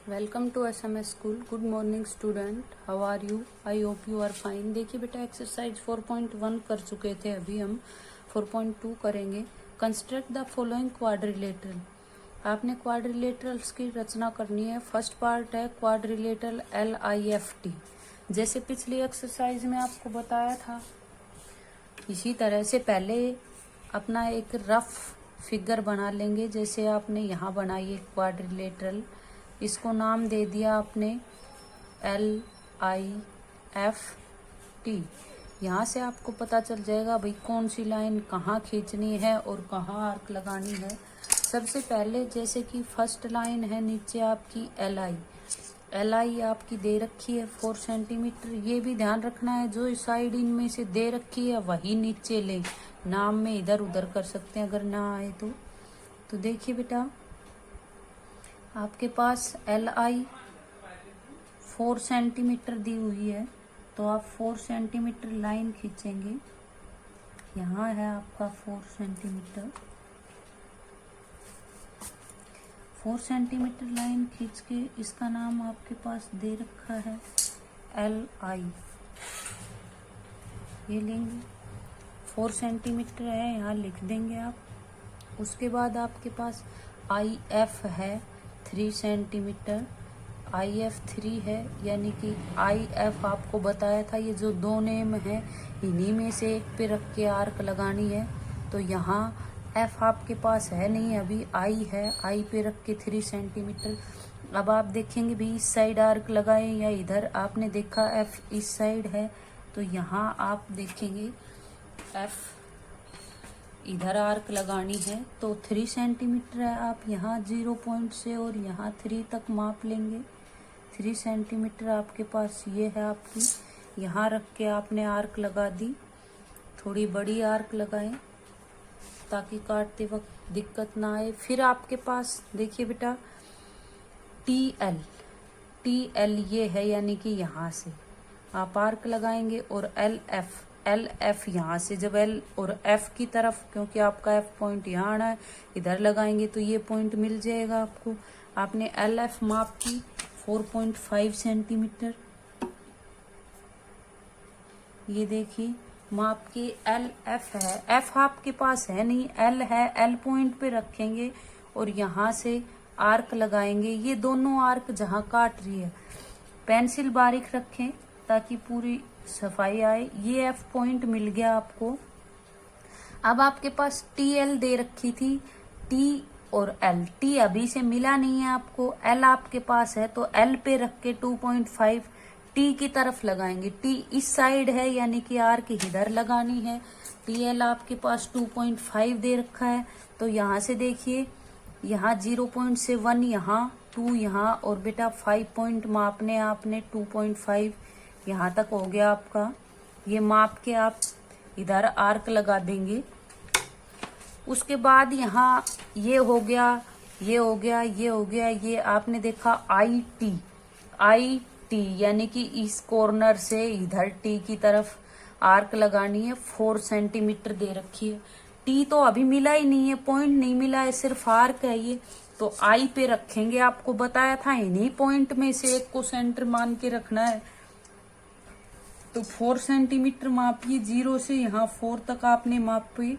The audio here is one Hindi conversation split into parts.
Welcome to SMS school. Good morning student, how are you? I hope you are fine. देखिए बेटा, एक्सरसाइज 4.1 कर चुके थे, अभी हम 4.2 करेंगे। Construct the following quadrilateral. आपने क्वाड्रिलेटरल्स की रचना करनी है। फर्स्ट पार्ट है क्वाड्रिलेटरल LIFT। जैसे पिछली एक्सरसाइज में आपको बताया था, इसी तरह से पहले अपना एक रफ फिगर बना लेंगे। जैसे आपने यहाँ बनाई है क्वाड्रिलेटरल, इसको नाम दे दिया आपने LIFT। यहाँ से आपको पता चल जाएगा भाई कौन सी लाइन कहाँ खींचनी है और कहाँ आर्क लगानी है। सबसे पहले जैसे कि फर्स्ट लाइन है नीचे आपकी LI आपकी दे रखी है 4 सेंटीमीटर। ये भी ध्यान रखना है जो साइड इनमें से दे रखी है वही नीचे लें, नाम में इधर उधर कर सकते हैं अगर ना आए तो देखिए बेटा, आपके पास LI 4 सेंटीमीटर दी हुई है, तो आप 4 सेंटीमीटर लाइन खींचेंगे। यहाँ है आपका 4 सेंटीमीटर। 4 सेंटीमीटर लाइन खींच के इसका नाम आपके पास दे रखा है LI। ये लेंगे, 4 सेंटीमीटर है, यहाँ लिख देंगे आप। उसके बाद आपके पास IF है 3 सेंटीमीटर। IF 3 है, यानी कि IF आपको बताया था ये जो दो नेम है इन्हीं में से एक पे रख के आर्क लगानी है। तो यहाँ F आपके पास है नहीं, अभी I है, I पे रख के 3 सेंटीमीटर। अब आप देखेंगे भी इस साइड आर्क लगाए या इधर। आपने देखा F इस साइड है, तो यहाँ आप देखेंगे F इधर आर्क लगानी है। तो 3 सेंटीमीटर है, आप यहाँ 0 पॉइंट से और यहाँ 3 तक माप लेंगे। 3 सेंटीमीटर आपके पास ये है आपकी। यहाँ रख के आपने आर्क लगा दी। थोड़ी बड़ी आर्क लगाएं ताकि काटते वक्त दिक्कत ना आए। फिर आपके पास देखिए बेटा TL ये है, यानी कि यहाँ से आप आर्क लगाएंगे। और LF यहाँ से जब L और F की तरफ, क्योंकि आपका F पॉइंट यहाँ आना है, इधर लगाएंगे तो ये पॉइंट मिल जाएगा आपको। आपने LF माप की 4.5 सेंटीमीटर। ये देखिए माप की LF है, F आपके पास है नहीं, L है। L पॉइंट पे रखेंगे और यहाँ से आर्क लगाएंगे। ये दोनों आर्क जहाँ काट रही है, पेंसिल बारीक रखें ताकि पूरी सफाई आए। ये F पॉइंट मिल गया आपको। अब आपके पास TL दे रखी थी, T और L। T अभी से मिला नहीं है आपको, L आपके पास है, तो L पे रख के 2.5 T की तरफ लगाएंगे। T इस साइड है, यानी कि आर्क इधर लगानी है। TL आपके पास 2.5 दे रखा है, तो यहाँ से देखिए, यहाँ 0 से 1 यहाँ, 2 यहाँ, और बेटा 5 पॉइंट मापने आपने 2.5 यहाँ तक हो गया आपका। ये माप के आप इधर आर्क लगा देंगे। उसके बाद यहाँ ये हो गया, ये हो गया, ये हो गया। ये आपने देखा IT यानी कि इस कॉर्नर से इधर T की तरफ आर्क लगानी है। 4 सेंटीमीटर दे रखी है। T तो अभी मिला ही नहीं है, पॉइंट नहीं मिला है, सिर्फ आर्क है ये। तो I पे रखेंगे, आपको बताया था इन्हीं पॉइंट में से एक को सेंटर मान के रखना है। तो 4 सेंटीमीटर मापिए, 0 से यहाँ 4 तक आपने मापी।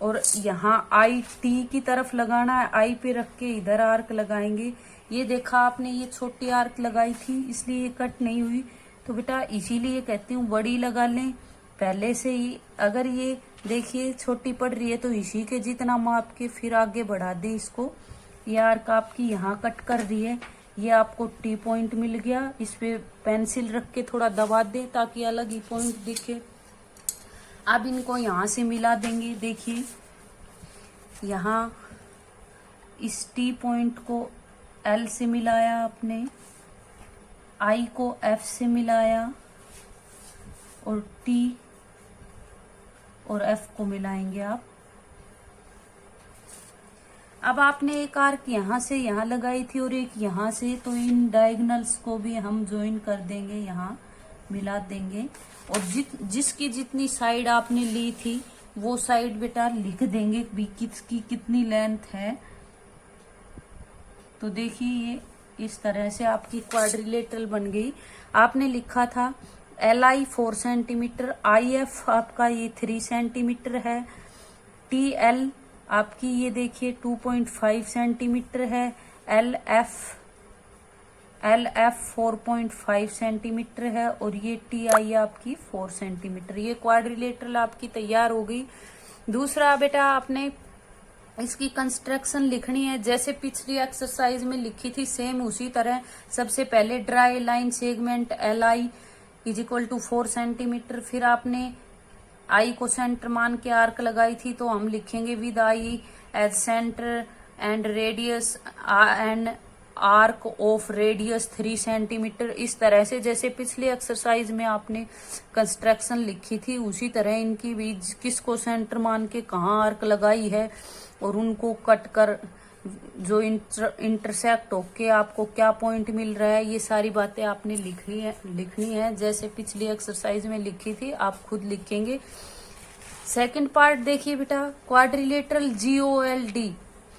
और यहाँ IT की तरफ लगाना है, I पे रख के इधर आर्क लगाएंगे। ये देखा आपने, ये छोटी आर्क लगाई थी इसलिए ये कट नहीं हुई। तो बेटा इसीलिए कहती हूँ बड़ी लगा लें पहले से ही। अगर ये देखिए छोटी पड़ रही है तो इसी के जितना माप के फिर आगे बढ़ा दे इसको। ये आर्क आपकी यहाँ कट कर रही है, ये आपको T पॉइंट मिल गया। इस पे पेंसिल रख के थोड़ा दबा दे ताकि अलग ही पॉइंट दिखे। अब इनको यहाँ से मिला देंगे। देखिए यहाँ इस T पॉइंट को L से मिलाया आपने, I को F से मिलाया, और T और F को मिलाएंगे आप। अब आपने एक आर्क यहाँ से यहाँ लगाई थी और एक यहाँ से, तो इन डायगोनल्स को भी हम ज्वाइन कर देंगे, यहाँ मिला देंगे। और जिसकी जितनी साइड आपने ली थी वो साइड बेटा लिख देंगे भी किसकी कितनी लेंथ है। तो देखिए ये इस तरह से आपकी क्वाड्रिलेटरल बन गई। आपने लिखा था LI 4 सेंटीमीटर, IF आपका ये 3 सेंटीमीटर है, TL आपकी ये देखिए 2.5 सेंटीमीटर है, LF 4.5 सेंटीमीटर है और ये TI आपकी 4 सेंटीमीटर। ये क्वाड्रिलेटरल आपकी तैयार हो गई। दूसरा बेटा आपने इसकी कंस्ट्रक्शन लिखनी है, जैसे पिछली एक्सरसाइज में लिखी थी सेम उसी तरह। सबसे पहले draw line segment LI is equal to 4 centimetre, फिर आपने I को सेंटर मान के आर्क लगाई थी, तो हम लिखेंगे with I as centre and radius and arc of radius 3 centimetre. इस तरह से जैसे पिछली एक्सरसाइज में आपने कंस्ट्रक्शन लिखी थी उसी तरह इनकी भी किसको सेंटर मान के कहाँ आर्क लगाई है और उनको कट कर जो इंटरसेक्ट होके आपको क्या पॉइंट मिल रहा है, ये सारी बातें आपने लिखनी है जैसे पिछली एक्सरसाइज में लिखी थी, आप खुद लिखेंगे। सेकंड पार्ट देखिए बेटा, क्वाड्रिलेटरल GOLD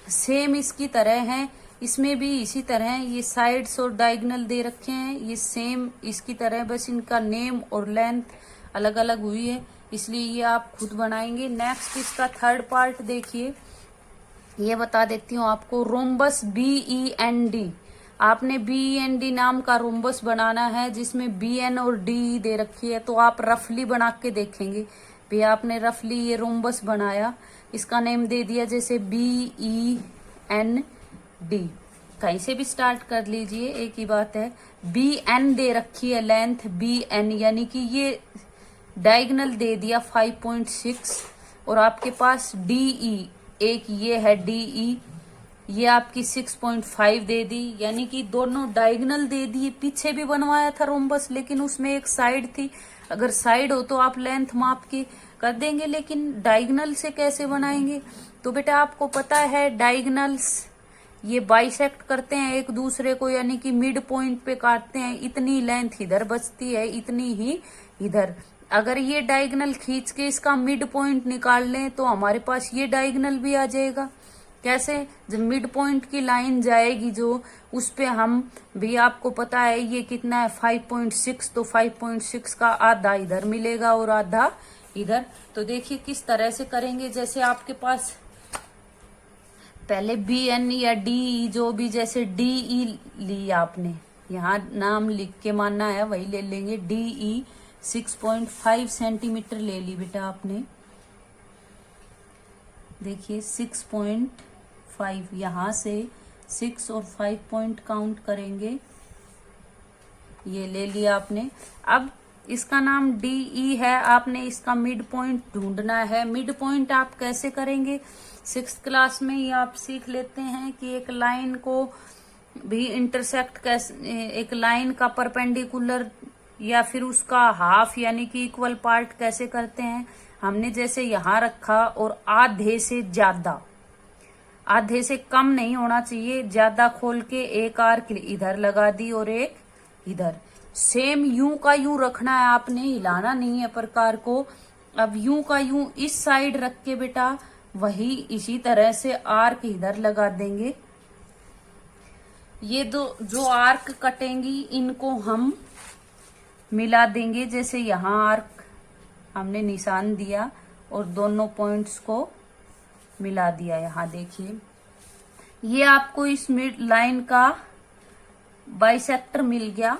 सेम इसकी तरह है, इसमें भी इसी तरह ये साइड्स और डायगोनल दे रखे हैं, ये सेम इसकी तरह, बस इनका नेम और लेंथ अलग अलग हुई है, इसलिए ये आप खुद बनाएंगे। नेक्स्ट इसका थर्ड पार्ट देखिए, ये बता देती हूँ आपको, रोम्बस BEND। आपने BEND नाम का रोम्बस बनाना है जिसमें BN और DE दे रखी है, तो आप रफली बना के देखेंगे। भी आपने रफली ये रोम्बस बनाया, इसका नेम दे दिया जैसे BEND, कहीं से भी स्टार्ट कर लीजिए, एक ही बात है। BN दे रखी है लेंथ BN, यानी कि ये डायगोनल दे दिया 5.6 और आपके पास DE एक ये है DE, ये आपकी 6.5 दे दी, यानी कि दोनों डायगोनल दे दिए। पीछे भी बनवाया था रोम्बस लेकिन उसमें एक साइड थी, अगर साइड हो तो आप लेंथ माप के कर देंगे, लेकिन डायगोनल से कैसे बनाएंगे? तो बेटा आपको पता है डायगोनल्स ये बाइसेक्ट करते हैं एक दूसरे को, यानी कि मिड पॉइंट पे काटते हैं, इतनी लेंथ इधर बचती है इतनी ही इधर। अगर ये डायगोनल खींच के इसका मिड पॉइंट निकाल लें तो हमारे पास ये डायगोनल भी आ जाएगा। कैसे? जब मिड पॉइंट की लाइन जाएगी जो, उस पे हम भी, आपको पता है ये कितना है 5.6, तो 5.6 का आधा इधर मिलेगा और आधा इधर। तो देखिए किस तरह से करेंगे, जैसे आपके पास पहले BN या DE जो भी, जैसे DE ली आपने, यहाँ नाम लिख के मानना है वही ले लेंगे। DE 6.5 सेंटीमीटर ले ली बेटा आपने, देखिए 6.5, यहाँ से 6 और 5 पॉइंट काउंट करेंगे, ये ले लिया आपने। अब इसका नाम DE है, आपने इसका मिड पॉइंट ढूंढना है। मिड पॉइंट आप कैसे करेंगे? 6th क्लास में ही आप सीख लेते हैं कि एक लाइन को भी इंटरसेक्ट कैसे, एक लाइन का परपेंडिकुलर या फिर उसका हाफ यानी कि इक्वल पार्ट कैसे करते हैं। हमने जैसे यहाँ रखा और आधे से ज्यादा, आधे से कम नहीं होना चाहिए, ज्यादा खोल के एक आर्क इधर लगा दी और एक इधर। सेम यूं का यूं रखना है आपने, हिलाना नहीं है प्रकार को। अब यूं का यूं इस साइड रख के बेटा वही इसी तरह से आर्क इधर लगा देंगे। ये दो जो आर्क कटेंगी इनको हम मिला देंगे, जैसे यहाँ आर्क हमने निशान दिया और दोनों पॉइंट्स को मिला दिया। यहाँ देखिए ये आपको इस मिड लाइन का बाइसेक्टर मिल गया,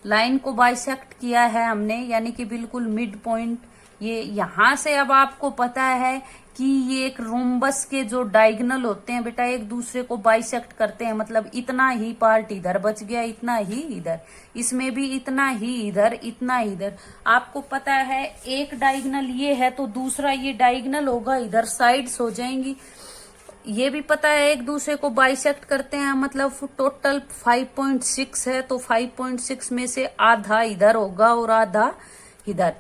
लाइन को बाइसेक्ट किया है हमने, यानी कि बिल्कुल मिड पॉइंट ये यहाँ से। अब आपको पता है कि ये एक रोम्बस के जो डायगोनल होते हैं बेटा एक दूसरे को बाइसेक्ट करते हैं, मतलब इतना ही पार्ट इधर बच गया, इतना ही इधर, इसमें भी इतना ही इधर, इतना ही इधर। आपको पता है एक डायगोनल ये है तो दूसरा ये डायगोनल होगा, इधर साइड्स हो जाएंगी। ये भी पता है एक दूसरे को बाइसेक्ट करते हैं, मतलब टोटल 5.6 है तो 5.6 में से आधा इधर होगा और आधा इधर।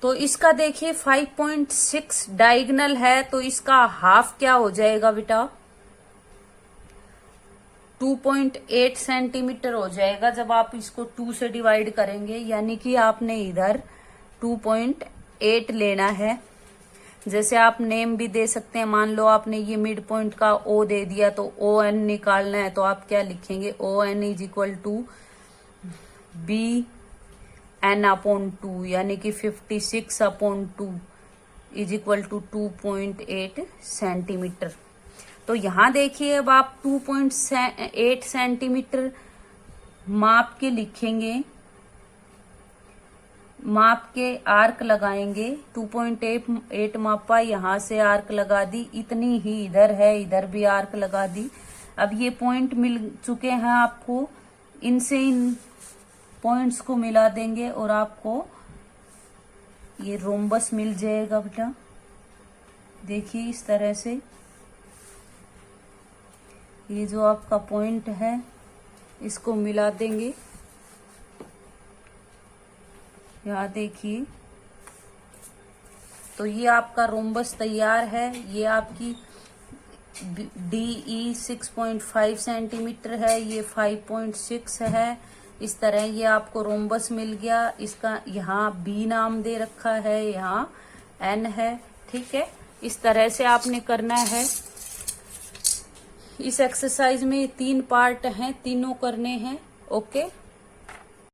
तो इसका देखिए 5.6 डायगोनल है तो इसका हाफ क्या हो जाएगा बेटा? 2.8 सेंटीमीटर हो जाएगा जब आप इसको 2 से डिवाइड करेंगे, यानी कि आपने इधर 2.8 लेना है। जैसे आप नेम भी दे सकते हैं। मान लो आपने ये मिड पॉइंट का ओ दे दिया तो ओ एन निकालना है, तो आप क्या लिखेंगे, O N is equal to B N upon 2, यानी कि 56/2 इज इक्वल टू 2.8 सेंटीमीटर। तो यहां देखिए, अब आप 2.8 सेंटीमीटर माप के लिखेंगे, माप के आर्क लगाएंगे। 2.8 मापा, यहां से आर्क लगा दी, इतनी ही इधर है, इधर भी आर्क लगा दी। अब ये पॉइंट मिल चुके हैं आपको, इनसे इन पॉइंट्स को मिला देंगे और आपको ये रोम्बस मिल जाएगा बेटा। देखिए इस तरह से ये जो आपका पॉइंट है इसको मिला देंगे। यहाँ देखिए, तो ये आपका रोम्बस तैयार है। ये आपकी DE 6.5 सेंटीमीटर है, ये 5.6 है। इस तरह ये आपको रोम्बस मिल गया। इसका यहाँ B नाम दे रखा है, यहाँ N है। ठीक है, इस तरह से आपने करना है। इस एक्सरसाइज में 3 पार्ट हैं, तीनों करने हैं। ओके।